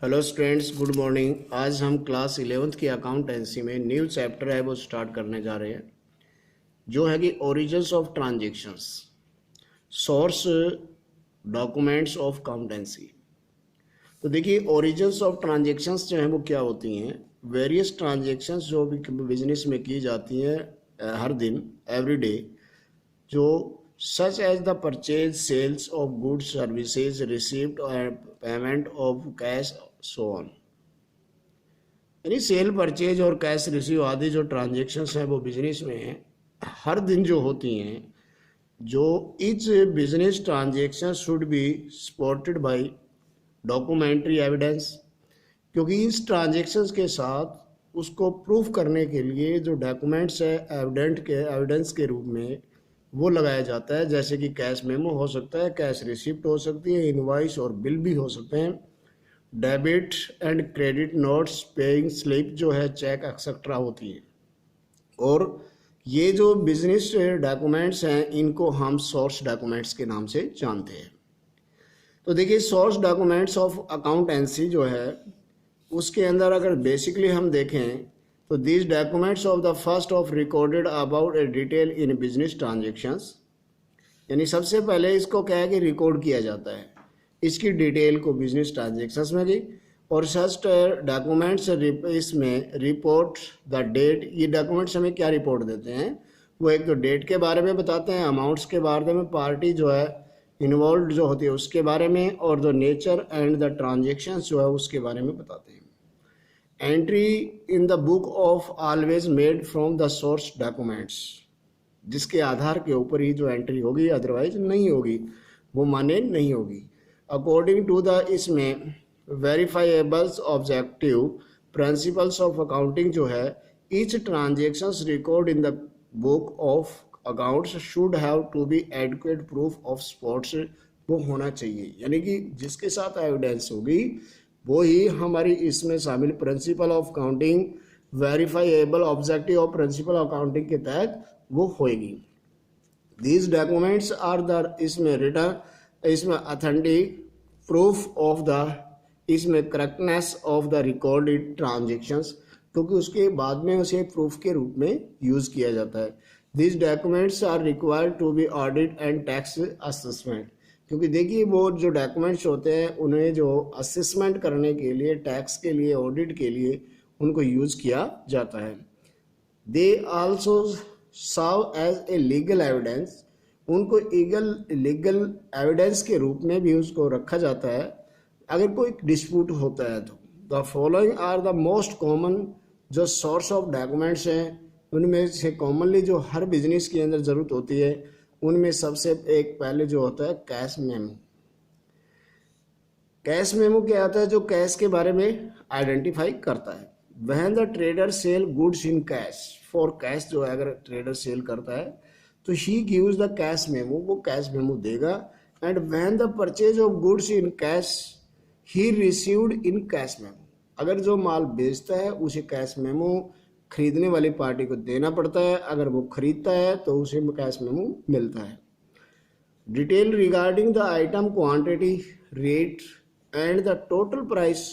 Hello students, good morning. आज हम class 11th की अकाउंटेंसी में न्यू चैप्टर है वो स्टार्ट करने जा रहे हैं, जो है कि origins of transactions, source documents of accountancy. तो देखिए, ओरिजिन्स ऑफ ट्रांजैक्शंस जो हैं वो क्या होती हैं। वेरियस ट्रांजैक्शंस जो भी बिजनेस में की जाती हैं हर दिन, एवरी डे, जो such as the purchase sales of goods services received और payment of cash so on. यानी सेल परचेज और कैश रिसीव आदि जो ट्रांजेक्शन्स हैं वो बिजनेस में हर दिन जो होती हैं, जो etch business transaction should be supported by documentary evidence. क्योंकि इस ट्रांजेक्शन्स के साथ उसको प्रूफ करने के लिए जो डॉक्यूमेंट्स है एविडेंस के रूप में वो लगाया जाता है। जैसे कि कैश मेमो हो सकता है, कैश रिसिप्ट हो सकती है, इनवॉइस और बिल भी हो सकते हैं, debit and credit notes, paying slip जो है, चेक एक्सेट्रा होती है। और ये जो बिजनेस डॉक्यूमेंट्स हैं इनको हम सोर्स डॉक्यूमेंट्स के नाम से जानते हैं। तो देखिए, सोर्स डॉक्यूमेंट्स ऑफ अकाउंटेंसी जो है उसके अंदर अगर बेसिकली हम देखें तो these documents of the first of recorded about A detail in business transactions. यानी सबसे पहले इसको क्या है कि रिकॉर्ड किया जाता है, इसकी डिटेल को बिजनेस ट्रांजेक्शंस में की। और सच डॉक्यूमेंट्स इसमें रिपोर्ट द डेट। ये डॉक्यूमेंट्स हमें क्या रिपोर्ट देते हैं, वो एक तो डेट के बारे में बताते हैं, अमाउंट्स के बारे में, पार्टी जो है इन्वॉल्व जो होती है उसके बारे में, और the nature and the transactions जो है उसके बारे में बताते हैं। Entry in the book of always made from the source documents, जिसके आधार के ऊपर ही जो एंट्री होगी, अदरवाइज नहीं होगी, वो माने नहीं होगी। अकॉर्डिंग टू द इसमें verifiables objective principles of accounting जो है, each transactions record in the book of accounts should have to be adequate proof of spots, वो होना चाहिए। यानी कि जिसके साथ एविडेंस होगी वो ही हमारी इसमें शामिल principle of accounting, verifiable objective of principle accounting के तहत वो होएगी। दीज डॉक्यूमेंट्स आर द इसमें रिटर्न, इसमें ऑथेंटिक प्रूफ ऑफ द इसमें correctness of the recorded transactions, क्योंकि उसके बाद में उसे प्रूफ के रूप में यूज किया जाता है। These documents are required to be audit and tax assessment. क्योंकि देखिए, वो जो डॉक्यूमेंट्स होते हैं उन्हें जो असेसमेंट करने के लिए, टैक्स के लिए, ऑडिट के लिए उनको यूज किया जाता है। They also serve as a legal evidence, उनको लीगल एविडेंस के रूप में भी उसको रखा जाता है अगर कोई डिस्प्यूट होता है तो। The following are the most common जो सोर्स ऑफ डॉक्यूमेंट्स हैं, उनमें से कॉमनली जो हर बिजनेस के अंदर ज़रूरत होती है उनमें सबसे एक पहले जो होता है कैश मेमो। कैश मेमो क्या आता है, जो कैश के बारे में आइडेंटिफाई करता है। When the trader sell goods in cash, for cash जो है अगर ट्रेडर सेल करता है तो he gives the cash memo, वो कैश मेमो देगा। And when the purchase of goods in cash he received in cash memo, अगर जो माल बेचता है उसे कैश मेमो खरीदने वाली पार्टी को देना पड़ता है, अगर वो खरीदता है तो उसे कैश मेमो मिलता है। Detail regarding the item quantity, rate and the total price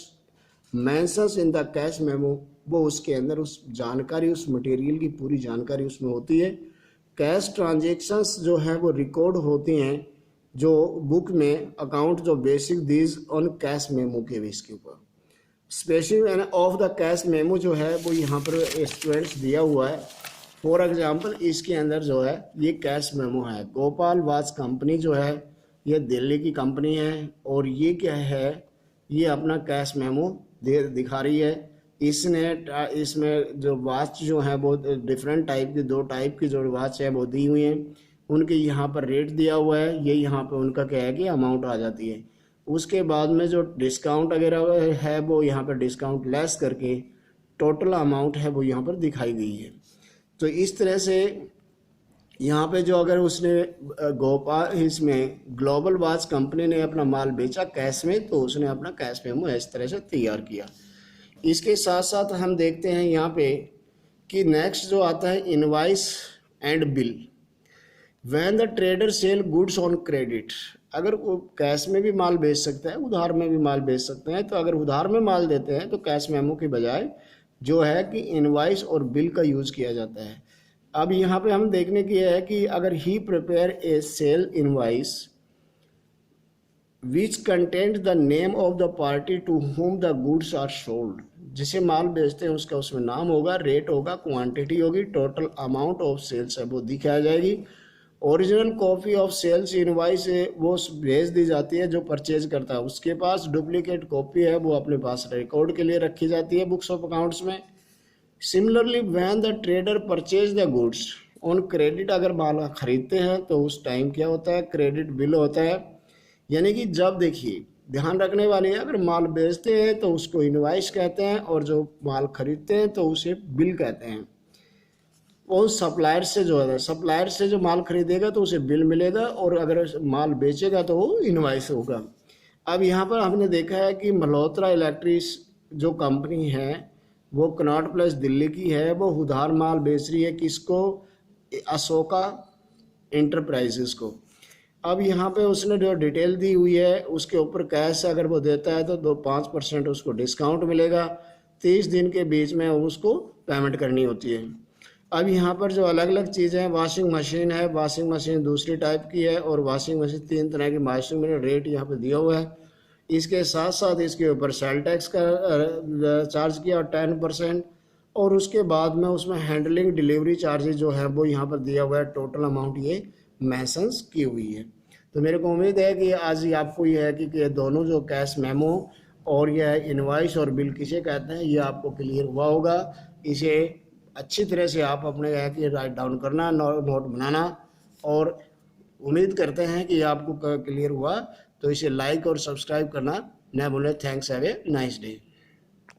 mentions in the cash memo, वो उसके अंदर उस जानकारी, उस मटेरियल की पूरी जानकारी उसमें होती है। कैश ट्रांजेक्शंस जो है वो रिकॉर्ड होती हैं जो बुक में अकाउंट जो basic these on cash memo के बेस के ऊपर। Special of the cash memo जो है वो यहाँ पर स्टूडेंट्स दिया हुआ है। फॉर एग्जांपल इसके अंदर जो है ये कैश मेमो है, गोपाल वाच कंपनी जो है ये दिल्ली की कंपनी है, और ये क्या है, ये अपना कैश मेमो दिखा रही है। इसमें जो वॉच जो है वो डिफरेंट टाइप की, दो टाइप की जो वॉच है वो दी हुई हैं, उनके यहाँ पर रेट दिया हुआ है, ये यहाँ पर उनका क्या है कि अमाउंट आ जाती है। उसके बाद में जो डिस्काउंट वगैरह है वो यहाँ पर डिस्काउंट लेस करके टोटल अमाउंट है वो यहाँ पर दिखाई गई है। तो इस तरह से यहाँ पे जो अगर उसने गोपाल इसमें ग्लोबल वॉच कंपनी ने अपना माल बेचा कैश में, तो उसने अपना कैश मेमो इस तरह से तैयार किया। इसके साथ साथ हम देखते हैं यहाँ पे कि नेक्स्ट जो आता है invoice and bill. When the trader sell goods on credit, अगर वो कैश में भी माल बेच सकता है, उधार में भी माल बेच सकते हैं। तो अगर उधार में माल देते हैं तो कैश मेमो की बजाय जो है कि इनवाइस और बिल का यूज़ किया जाता है। अब यहाँ पे हम देखने की है कि अगर he prepare a sale invoice which content the name of the party to whom the goods are sold, जिसे माल बेचते हैं उसका उसमें नाम होगा, रेट होगा, क्वांटिटी होगी, टोटल अमाउंट ऑफ सेल्स है वो दिखाई जाएगी। Original copy of sales invoice वो भेज दी जाती है जो परचेज करता है उसके पास। डुप्लीकेट कॉपी है वो अपने पास रिकॉर्ड के लिए रखी जाती है बुक्स ऑफ अकाउंट्स में। Similarly when the trader purchase the goods on credit, अगर माल खरीदते हैं तो उस टाइम क्या होता है, क्रेडिट बिल होता है। यानी कि जब देखिए ध्यान रखने वाली है, अगर माल बेचते हैं तो उसको इनवाइस कहते हैं और जो माल खरीदते हैं तो उसे बिल कहते हैं। वो सप्लायर से जो है, सप्लायर से जो माल खरीदेगा तो उसे बिल मिलेगा और अगर माल बेचेगा तो वो इनवाइस होगा। अब यहाँ पर हमने देखा है कि मल्होत्रा इलेक्ट्रिक्स जो कंपनी है वो कनॉट प्लेस दिल्ली की है, वो उधार माल बेच रही है किसको, अशोका इंटरप्राइजेस को। अब यहाँ पे उसने जो डिटेल दी हुई है उसके ऊपर कैश अगर वो देता है तो 5% उसको डिस्काउंट मिलेगा। 30 दिन के बीच में उसको पेमेंट करनी होती है। अब यहाँ पर जो अलग अलग चीज़ें हैं, वॉशिंग मशीन है, वॉशिंग मशीन दूसरी टाइप की है और वॉशिंग मशीन 3 तरह की वॉशिंग मशीन, रेट यहाँ पे दिया हुआ है। इसके साथ साथ इसके ऊपर सेल टैक्स का चार्ज किया 10%, और उसके बाद में उसमें हैंडलिंग डिलीवरी चार्जेस जो है वो यहाँ पर दिया हुआ है। टोटल अमाउंट ये मेंशंस की हुई है। तो मेरे को उम्मीद है कि आज ही आपको ये है कि दोनों जो कैश मेमो और यह इनवाइस और बिल किसे कहते हैं ये आपको क्लियर हुआ होगा। इसे अच्छी तरह से आप अपने है कि राइट डाउन करना, नोट बनाना, और उम्मीद करते हैं कि आपको क्लियर हुआ। तो इसे लाइक और सब्सक्राइब करना न भूलें। Thanks, have a nice day.